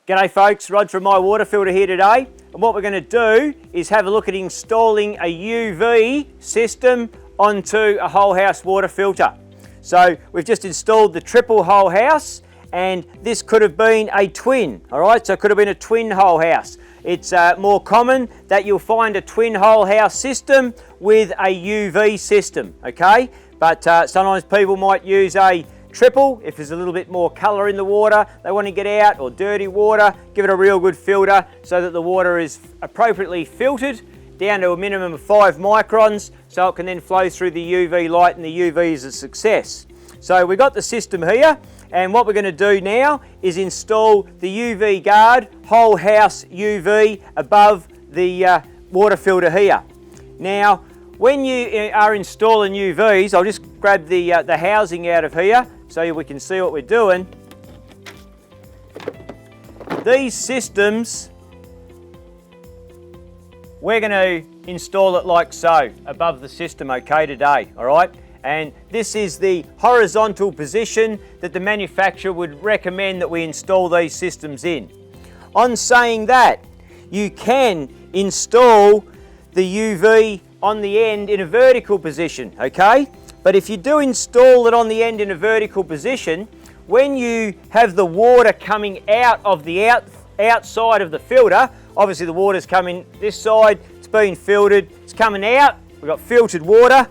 G'day folks, Rod from My Water Filter here today, and what we're going to do is have a look at installing a UV system onto a whole house water filter. So we've just installed the triple whole house, and this could have been a twin, alright, so it could have been a twin whole house. It's more common that you'll find a twin whole house system with a UV system, okay, but sometimes people might use a triple if there's a little bit more colour in the water they want to get out, or dirty water. Give it a real good filter so that the water is appropriately filtered down to a minimum of 5 microns, so it can then flow through the UV light and the UV is a success. So we've got the system here, and what we're going to do now is install the UV guard whole house UV above the water filter here. Now when you are installing UVs, I'll just grab the housing out of here so we can see what we're doing. These systems, we're going to install it like so, above the system, okay, today, all right? And this is the horizontal position that the manufacturer would recommend that we install these systems in. On saying that, you can install the UV on the end in a vertical position, okay? But if you do install it on the end in a vertical position, when you have the water coming out of the outside of the filter, obviously the water's coming this side, it's being filtered, it's coming out, we've got filtered water,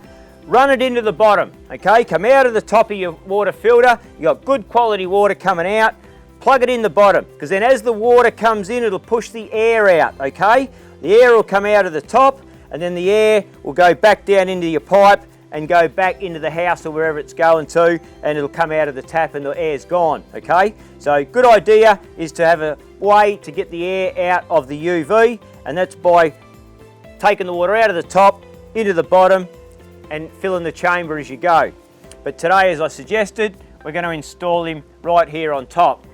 run it into the bottom, okay? Come out of the top of your water filter, you've got good quality water coming out, plug it in the bottom, because then as the water comes in, it'll push the air out, okay? The air will come out of the top, and then the air will go back down into your pipe and go back into the house or wherever it's going to, and it'll come out of the tap and the air's gone, okay? So good idea is to have a way to get the air out of the UV, and that's by taking the water out of the top into the bottom and filling the chamber as you go. But today, as I suggested, we're going to install him right here on top.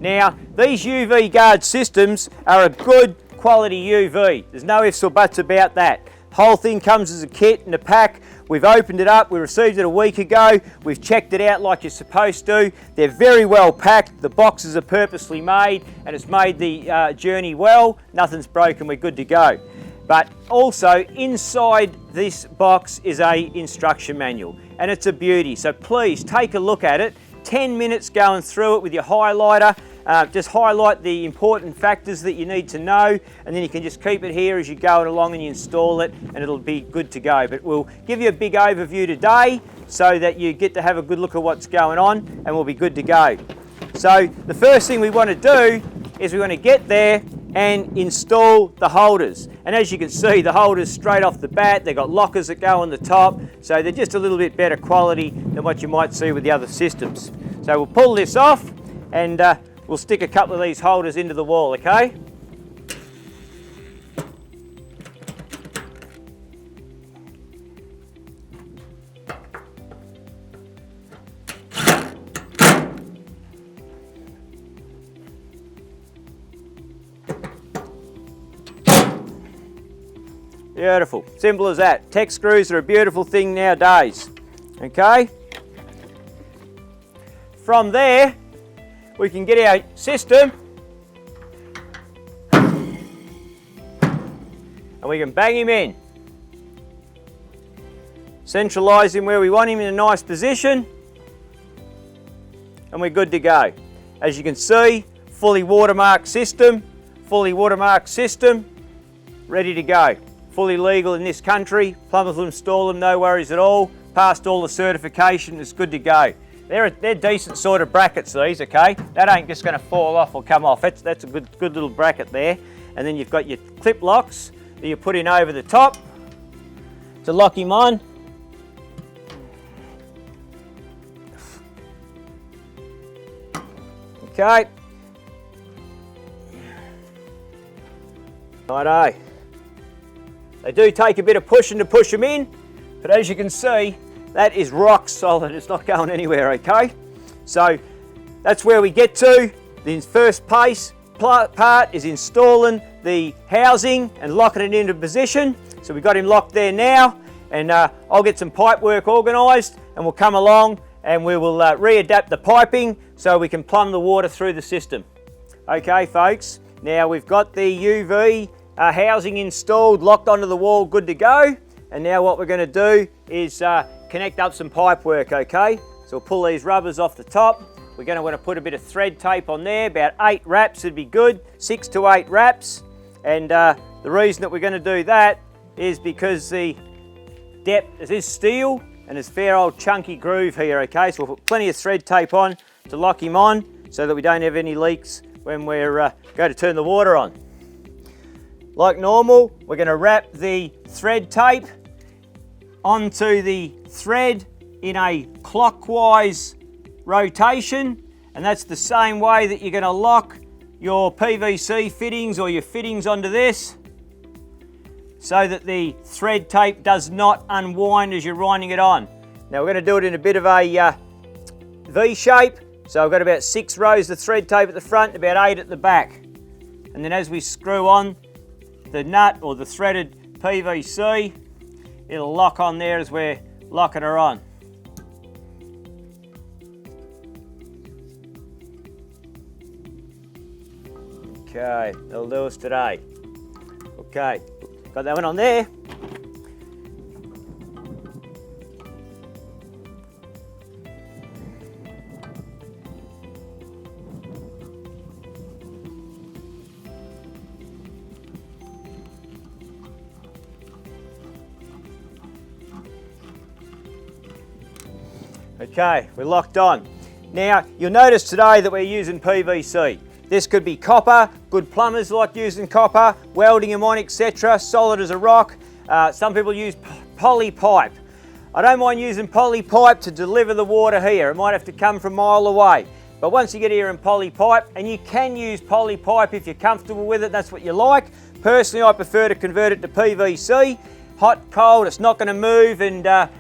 Now, these UV guard systems are a good quality UV. There's no ifs or buts about that. The whole thing comes as a kit and a pack. We've opened it up, we received it a week ago, we've checked it out like you're supposed to. They're very well packed, the boxes are purposely made, and it's made the journey well. Nothing's broken, we're good to go. But also inside this box is a instruction manual, and it's a beauty, so please take a look at it. 10 minutes going through it with your highlighter. Just highlight the important factors that you need to know, and then you can just keep it here as you go along and you install it, and it'll be good to go. But we'll give you a big overview today so that you get to have a good look at what's going on, and we'll be good to go. So the first thing we want to do is we want to get there and install the holders. And as you can see, the holders straight off the bat, they've got lockers that go on the top, so they're just a little bit better quality than what you might see with the other systems. So we'll pull this off, and we'll stick a couple of these holders into the wall, okay? Beautiful, simple as that. Tech screws are a beautiful thing nowadays, okay? From there, we can get our system and we can bang him in. Centralise him where we want him in a nice position, and we're good to go. As you can see, fully watermarked system, ready to go. Fully legal in this country, plumbers will install them, no worries at all. Passed all the certification, it's good to go. They're decent sort of brackets, these, okay? That ain't just going to fall off or come off. That's a good little bracket there. And then you've got your clip locks that you put in over the top to lock him on. Okay. Righto. They do take a bit of pushing to push them in, but as you can see, that is rock solid. It's not going anywhere, okay? So that's where we get to. The first part is installing the housing and locking it into position. So we've got him locked there now, and I'll get some pipe work organised, and we'll come along and we will readapt the piping so we can plumb the water through the system. Okay folks, now we've got the UV housing installed, locked onto the wall, good to go. And now what we're going to do is connect up some pipe work, okay? So we'll pull these rubbers off the top. We're going to want to put a bit of thread tape on there, about 8 wraps would be good, 6 to 8 wraps. And the reason that we're going to do that is because the depth is steel and there's a fair old chunky groove here, okay? So we'll put plenty of thread tape on to lock him on so that we don't have any leaks when we're going to turn the water on. Like normal, we're going to wrap the thread tape onto the thread in a clockwise rotation, and that's the same way that you're going to lock your PVC fittings or your fittings onto this, so that the thread tape does not unwind as you're winding it on. Now we're going to do it in a bit of a V shape, so I've got about 6 rows of thread tape at the front and about 8 at the back. And then as we screw on the nut or the threaded PVC, it'll lock on there as we're locking her on. Okay, that'll do us today. Okay, got that one on there. Okay, we're locked on. Now, you'll notice today that we're using PVC. This could be copper, good plumbers like using copper, welding them on, etc., solid as a rock. Some people use poly pipe. I don't mind using poly pipe to deliver the water here. It might have to come from a mile away. But once you get here in poly pipe, and you can use poly pipe if you're comfortable with it, that's what you like. Personally, I prefer to convert it to PVC. Hot, cold, it's not going to move and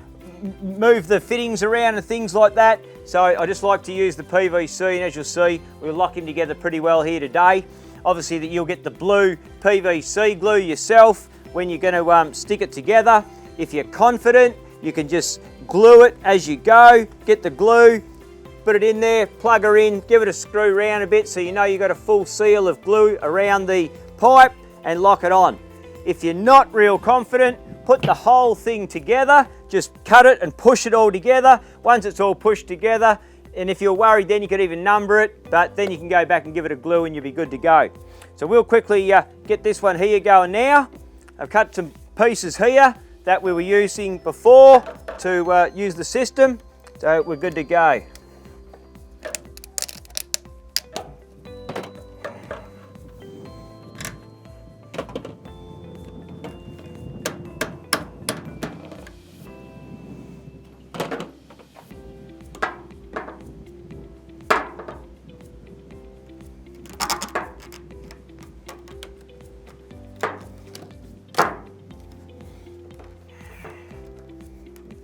move the fittings around and things like that. So I just like to use the PVC, and as you'll see, we'll lock him together pretty well here today. Obviously that you'll get the blue PVC glue yourself when you're going to stick it together. If you're confident, you can just glue it as you go, get the glue, put it in there, plug her in, give it a screw round a bit so you know you've got a full seal of glue around the pipe and lock it on. If you're not real confident, put the whole thing together, just cut it and push it all together. Once it's all pushed together, and if you're worried then you could even number it, but then you can go back and give it a glue and you'll be good to go. So we'll quickly get this one here going now. I've cut some pieces here that we were using before to use the system, so we're good to go.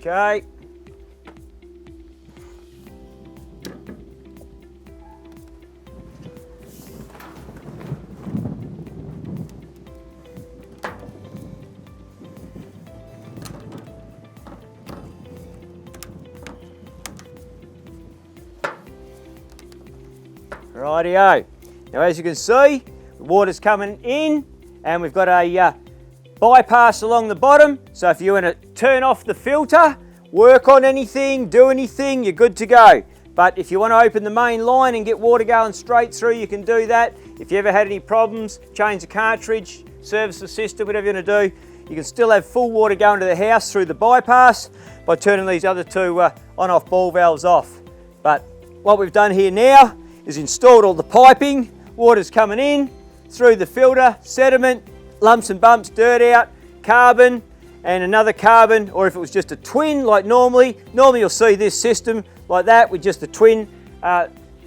Okay. Rightio. Now as you can see, the water's coming in and we've got a bypass along the bottom, so if you want to turn off the filter, work on anything, do anything, you're good to go. But if you want to open the main line and get water going straight through, you can do that. If you ever had any problems, change the cartridge, service the system, whatever you want to do, you can still have full water going to the house through the bypass by turning these other two on-off ball valves off. But what we've done here now is installed all the piping, water's coming in, through the filter, sediment, lumps and bumps, dirt out, carbon and another carbon, or if it was just a twin like normally you'll see this system like that with just the twin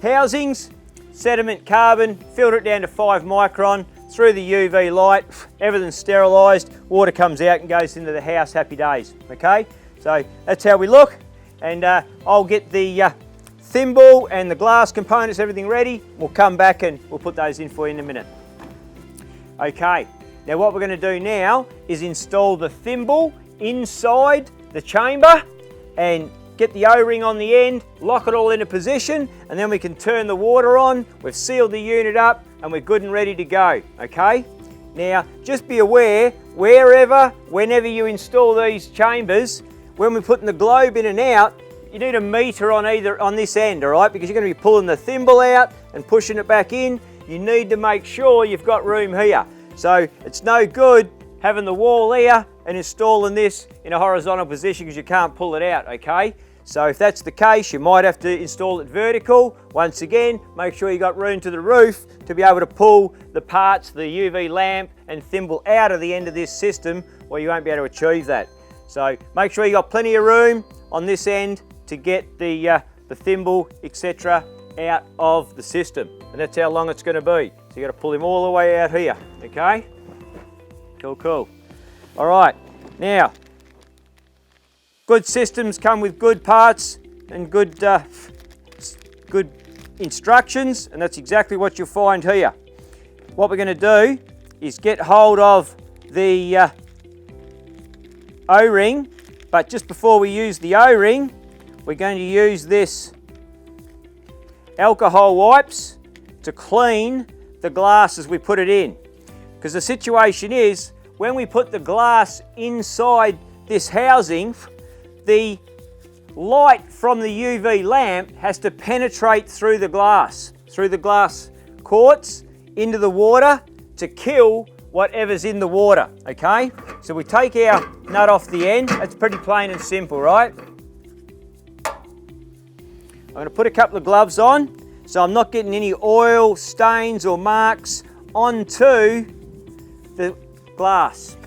housings, sediment, carbon, filter it down to 5 micron, through the UV light, everything's sterilised, water comes out and goes into the house, happy days, okay? So that's how we look, and I'll get the thimble and the glass components, everything ready. We'll come back and we'll put those in for you in a minute. Okay. Now what we're going to do now is install the thimble inside the chamber, and get the O-ring on the end, lock it all into position, and then we can turn the water on. We've sealed the unit up and we're good and ready to go, okay? Now, just be aware, whenever you install these chambers, when we're putting the globe in and out, you need a meter on this end, all right? Because you're going to be pulling the thimble out and pushing it back in. You need to make sure you've got room here. So it's no good having the wall here and installing this in a horizontal position because you can't pull it out, okay? So if that's the case, you might have to install it vertical. Once again, make sure you got room to the roof to be able to pull the parts, the UV lamp and thimble out of the end of this system, or you won't be able to achieve that. So make sure you got plenty of room on this end to get the thimble, etc. out of the system. And that's how long it's going to be. So you got to pull him all the way out here, okay? Cool, cool. All right, now, good systems come with good parts and good instructions, and that's exactly what you'll find here. What we're going to do is get hold of the O-ring, but just before we use the O-ring, we're going to use this alcohol wipes to clean the glass as we put it in. Because the situation is, when we put the glass inside this housing, the light from the UV lamp has to penetrate through the glass quartz into the water to kill whatever's in the water, okay? So we take our nut off the end. That's pretty plain and simple, right? I'm going to put a couple of gloves on so I'm not getting any oil, stains or marks onto the glass.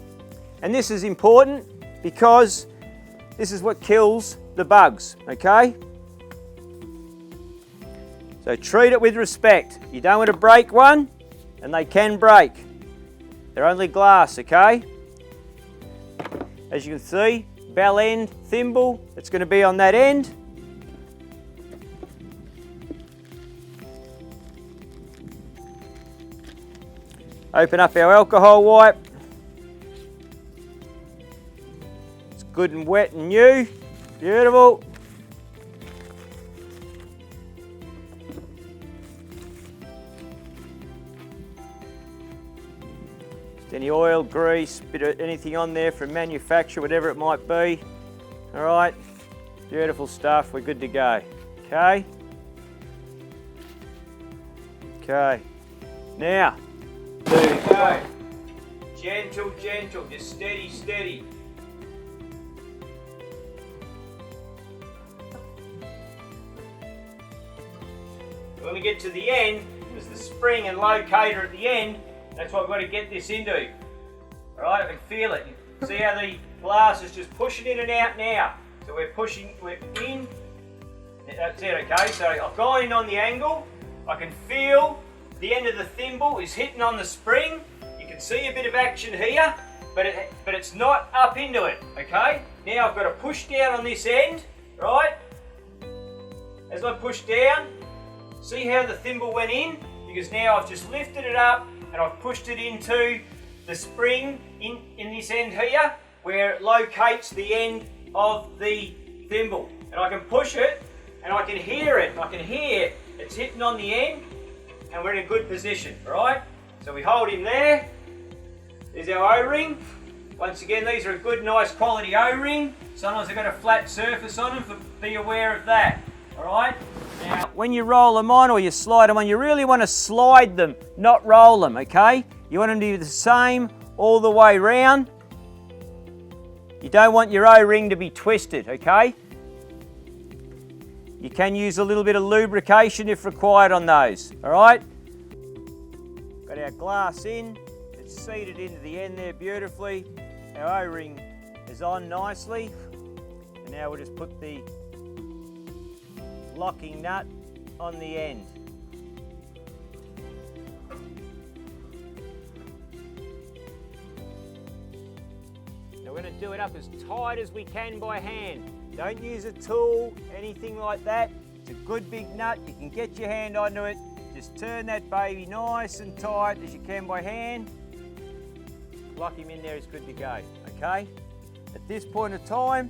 And this is important because this is what kills the bugs, okay? So treat it with respect. You don't want to break one, and they can break. They're only glass, okay? As you can see, bell end, thimble, it's going to be on that end. Open up our alcohol wipe. It's good and wet and new. Beautiful. Just any oil, grease, bit of anything on there from manufacture, whatever it might be. All right, beautiful stuff. We're good to go. Okay. Okay. Now, there we go. Gentle, gentle, just steady, steady. When we get to the end, there's the spring and locator at the end. That's what we've got to get this into. All right, I can feel it. You see how the glass is just pushing in and out now. So we're in. That's it, okay? So I've gone in on the angle. I can feel the end of the thimble is hitting on the spring. You can see a bit of action here, but it's not up into it, okay? Now I've got to push down on this end, right? As I push down, see how the thimble went in? Because now I've just lifted it up and I've pushed it into the spring in this end here, where it locates the end of the thimble. And I can push it and I can hear it. I can hear it's hitting on the end and we're in a good position, right? So we hold him there. There's our O-ring. Once again, these are a good, nice quality O-ring. Sometimes they've got a flat surface on them, but be aware of that, all right? Now, when you roll them on or you slide them on, you really want to slide them, not roll them, okay? You want them to be the same all the way round. You don't want your O-ring to be twisted, okay? You can use a little bit of lubrication if required on those, all right? Got our glass in, it's seated into the end there beautifully. Our O-ring is on nicely. And now we'll just put the locking nut on the end. Now we're going to do it up as tight as we can by hand. Don't use a tool, anything like that. It's a good big nut, you can get your hand onto it. Just turn that baby nice and tight as you can by hand. Lock him in there, it's good to go, okay? At this point of time,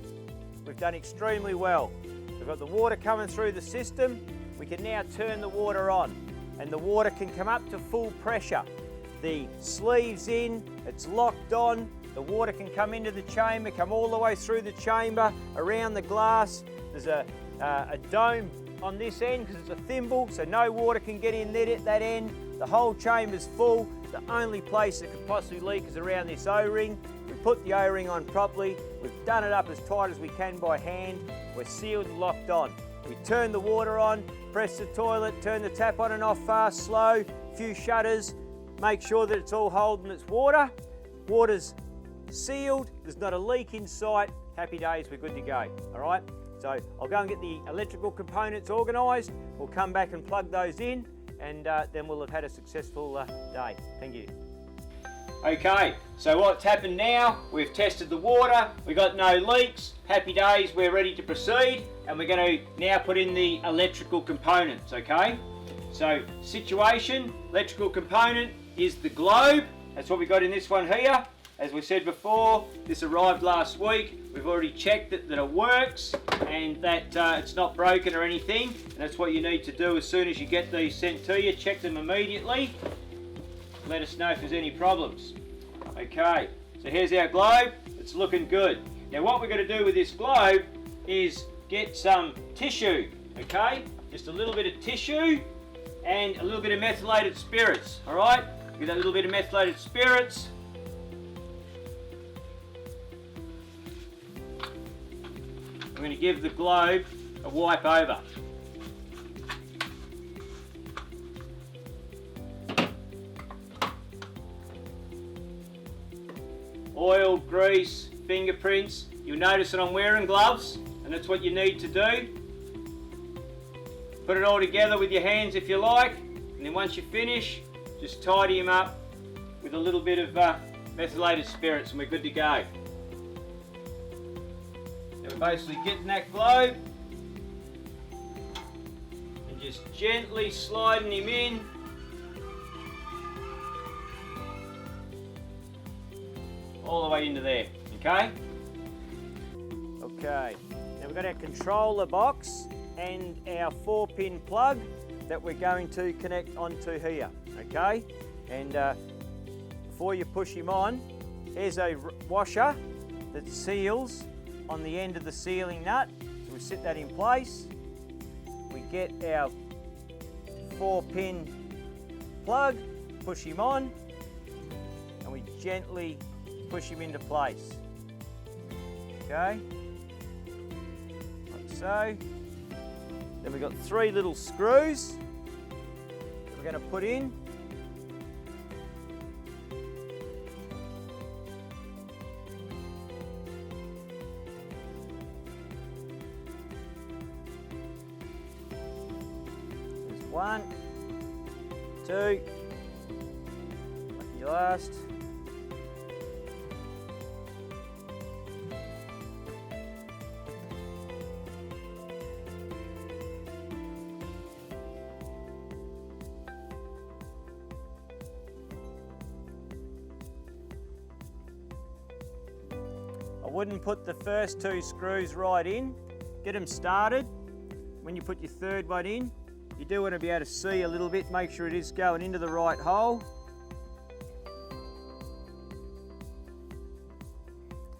we've done extremely well. we've got the water coming through the system. We can now turn the water on and the water can come up to full pressure. The sleeve's in, it's locked on, the water can come into the chamber, come all the way through the chamber, around the glass. There's a dome on this end because it's a thimble, so no water can get in there at that end. The whole chamber's full. The only place that could possibly leak is around this O-ring. We put the O-ring on properly. We've done it up as tight as we can by hand. We're sealed and locked on. We turn the water on, press the toilet, turn the tap on and off fast, slow, few shutters, make sure that it's all holding its water. Water's sealed, there's not a leak in sight. Happy days, we're good to go, all right? So I'll go and get the electrical components organised. We'll come back and plug those in and then we'll have had a successful day. Thank you. Okay, so what's happened now, we've tested the water, we've got no leaks, happy days, we're ready to proceed, and we're going to now put in the electrical components, okay? So, situation, electrical component is the globe, that's what we got in this one here. As we said before, this arrived last week, we've already checked that it works and that it's not broken or anything, and that's what you need to do as soon as you get these sent to you, check them immediately. Let us know if there's any problems. Okay, so here's our globe. It's looking good. Now what we're going to do with this globe is get some tissue, okay? Just a little bit of tissue and a little bit of methylated spirits, all right? With that little bit of methylated spirits, I'm going to give the globe a wipe over. Oil, grease, fingerprints. You'll notice that I'm wearing gloves, and that's what you need to do. Put it all together with your hands if you like, and then once you finish, just tidy them up with a little bit of methylated spirits and we're good to go. Now we're basically getting that globe and just gently sliding him in. All the way into there, okay? Okay, now we've got our controller box and our 4-pin plug that we're going to connect onto here, okay? And before you push him on, here's a washer that seals on the end of the sealing nut. So we sit that in place. We get our 4-pin plug, push him on, and we gently push him into place. Okay, like so. Then we've got 3 little screws that we're going to put in. There's 1, 2, lucky last. I wouldn't put the first 2 screws right in. Get them started. When you put your 3rd one in, you do want to be able to see a little bit, make sure it is going into the right hole.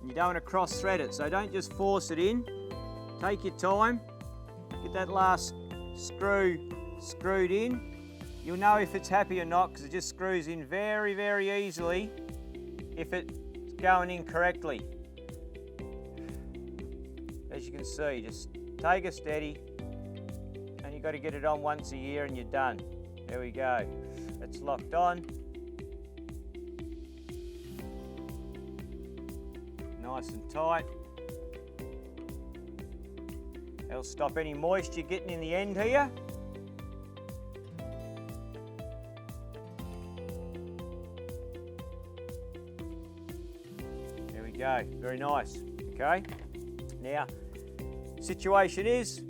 And you don't want to cross thread it, so don't just force it in. Take your time. Get that last screw screwed in. You'll know if it's happy or not because it just screws in very, very easily if it's going in correctly. As you can see, just take it steady and you've got to get it on once a year and you're done. There we go. It's locked on. Nice and tight. That'll stop any moisture getting in the end here. There we go. Very nice. Okay. Now, situation is,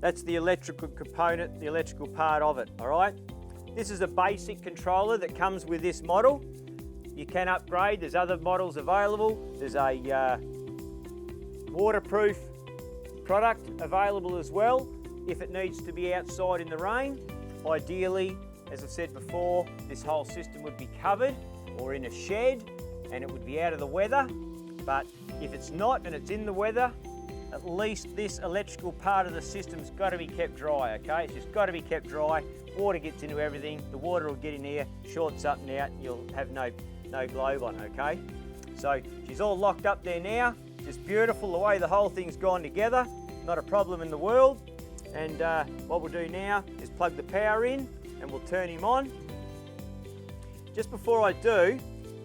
that's the electrical component, the electrical part of it, all right? This is a basic controller that comes with this model. You can upgrade, there's other models available. There's a waterproof product available as well if it needs to be outside in the rain. Ideally, as I've said before, this whole system would be covered or in a shed and it would be out of the weather. But if it's not and it's in the weather, at least this electrical part of the system's got to be kept dry, okay? It's just got to be kept dry. Water gets into everything, the water will get in here, shorts up and out, and you'll have no globe on, okay? So she's all locked up there now. Just beautiful the way the whole thing's gone together. Not a problem in the world. And what we'll do now is plug the power in and we'll turn him on. Just before I do,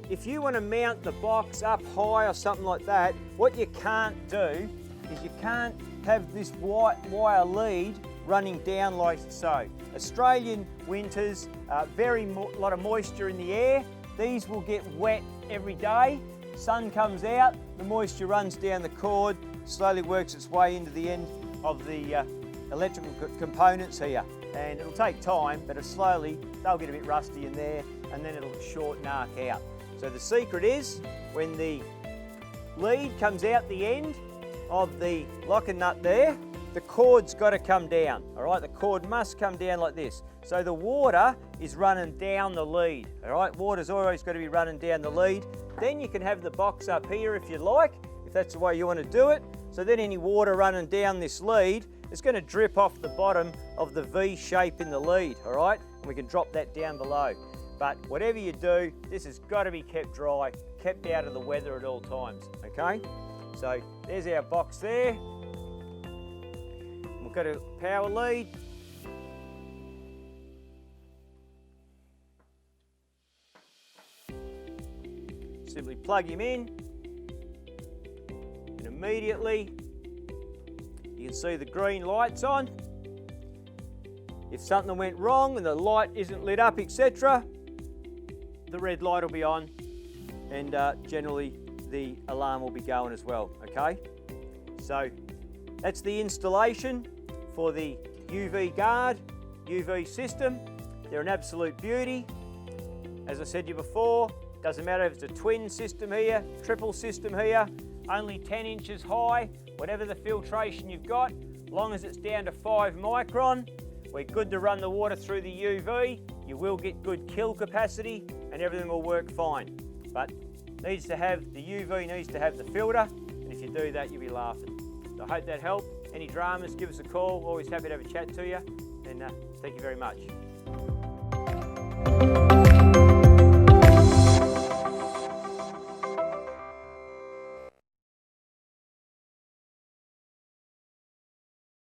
if you want to mount the box up high or something like that, what you can't do is you can't have this white wire lead running down like so. Australian winters, lot of moisture in the air. These will get wet every day. Sun comes out, the moisture runs down the cord, slowly works its way into the end of the electrical components here. And it'll take time, but slowly they'll get a bit rusty in there and then it'll short arc out. So the secret is when the lead comes out the end of the locking nut there, the cord's got to come down, all right? The cord must come down like this. So the water is running down the lead, all right? Water's always got to be running down the lead. Then you can have the box up here if you like, if that's the way you want to do it. So then any water running down this lead is going to drip off the bottom of the V shape in the lead, all right? And we can drop that down below. But whatever you do, this has got to be kept dry, kept out of the weather at all times, okay? So there's our box there. We've got a power lead. Simply plug him in and immediately you can see the green lights on. If something went wrong and the light isn't lit up, etc., the red light will be on and generally the alarm will be going as well, okay? So that's the installation for the UV guard, UV system. They're an absolute beauty. As I said to you before, doesn't matter if it's a twin system here, triple system here, only 10 inches high, whatever the filtration you've got, long as it's down to 5 micron, we're good to run the water through the UV. You will get good kill capacity and everything will work fine. But needs to have, the UV needs to have the filter, and if you do that, you'll be laughing. So I hope that helped. Any dramas, give us a call. Always happy to have a chat to you, and thank you very much.